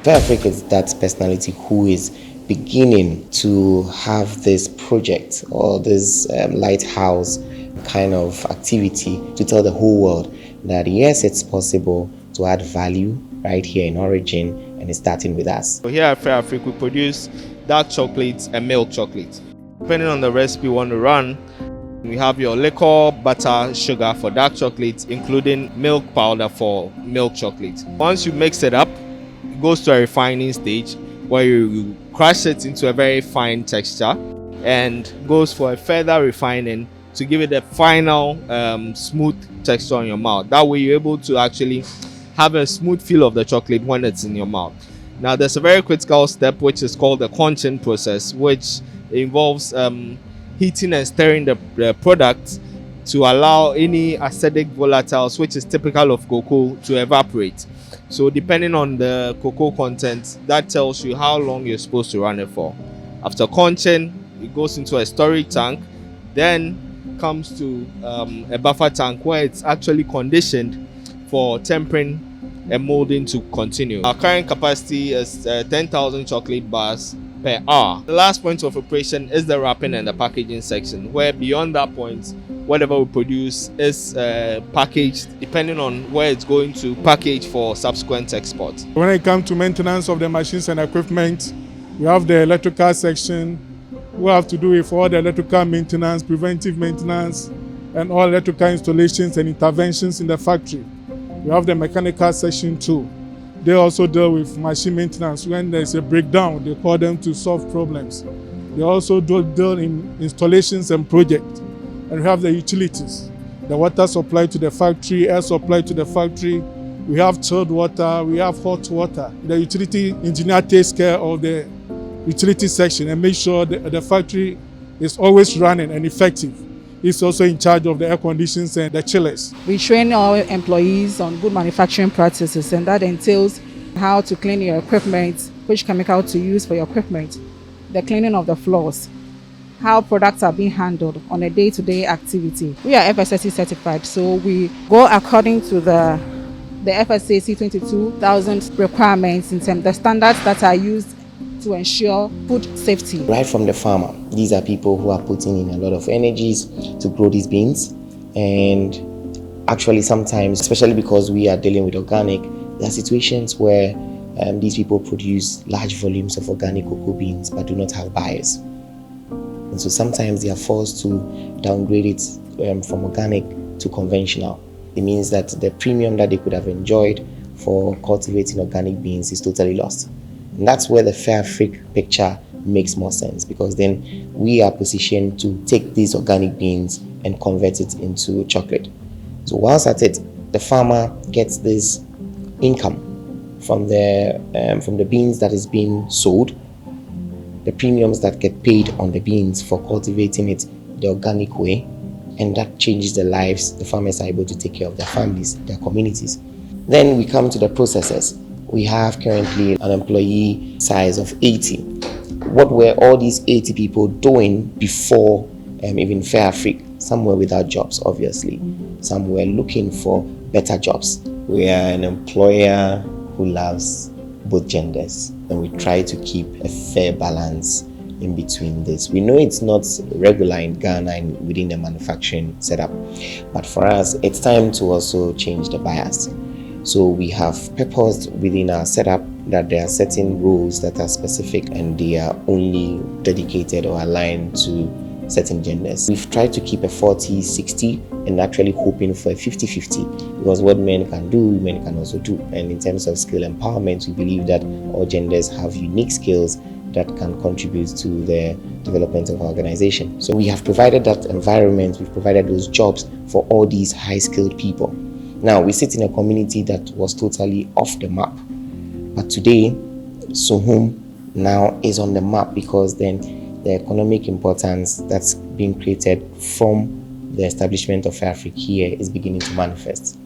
FairAfric is that personality who is beginning to have this project or this lighthouse kind of activity to tell the whole world that yes, it's possible to add value right here in origin, and it's starting with us. So here at FairAfric, we produce dark chocolate and milk chocolate. Depending on the recipe you want to run, we have your liquor, butter, sugar for dark chocolate, including milk powder for milk chocolate. Once you mix it up, it goes to a refining stage where you crush it into a very fine texture and goes for a further refining to give it a final smooth texture in your mouth. That way you're able to actually have a smooth feel of the chocolate when it's in your mouth. Now there's a very critical step which is called the conching process, which involves heating and stirring the product to allow any acidic volatiles, which is typical of cocoa, to evaporate. So depending on the cocoa content, that tells you how long you're supposed to run it for. After conching, it goes into a storage tank, then comes to a buffer tank where it's actually conditioned for tempering and molding to continue. Our current capacity is 10,000 chocolate bars per hour. The last point of operation is the wrapping and the packaging section, where beyond that point, whatever we produce is packaged depending on where it's going to package for subsequent export. When it comes to maintenance of the machines and equipment, we have the electrical section. We have to do it for all the electrical maintenance, preventive maintenance, and all electrical installations and interventions in the factory. We have the mechanical section too. They also deal with machine maintenance. When there's a breakdown, they call them to solve problems. They also deal in installations and projects. And we have the utilities, the water supply to the factory, air supply to the factory. We have chilled water, we have hot water. The utility engineer takes care of the utility section and makes sure that the factory is always running and effective. He's also in charge of the air conditions and the chillers. We train our employees on good manufacturing practices, and that entails how to clean your equipment, which chemical to use for your equipment, the cleaning of the floors, how products are being handled on a day-to-day activity. We are FSSC certified, so we go according to the FSSC 22,000 requirements in terms of the standards that are used to ensure food safety. Right from the farmer, these are people who are putting in a lot of energies to grow these beans, and actually sometimes, especially because we are dealing with organic, there are situations where these people produce large volumes of organic cocoa beans but do not have buyers. And so sometimes they are forced to downgrade it from organic to conventional. It means that the premium that they could have enjoyed for cultivating organic beans is totally lost. And that's where the FairAfric picture makes more sense, because then we are positioned to take these organic beans and convert it into chocolate. So whilst at it, the farmer gets this income from the beans that is being sold, the premiums that get paid on the beans for cultivating it the organic way, and that changes the lives. The farmers are able to take care of their families, their communities. Then we come to the processors. We have currently an employee size of 80. What were all these 80 people doing before even FairAfric? Some were without jobs, obviously. Some were looking for better jobs. We are an employer who loves both genders, and we try to keep a fair balance in between this. We know it's not regular in Ghana and within the manufacturing setup, but for us, it's time to also change the bias. So we have purposed within our setup that there are certain roles that are specific and they are only dedicated or aligned to certain genders. We've tried to keep a 40-60 and actually hoping for a 50-50, because what men can do, women can also do. And in terms of skill empowerment, we believe that all genders have unique skills that can contribute to the development of our organization. So we have provided that environment, we've provided those jobs for all these high-skilled people. Now, we sit in a community that was totally off the map, but today, Sohum now is on the map, because then the economic importance that's being created from the establishment of FairAfric here is beginning to manifest.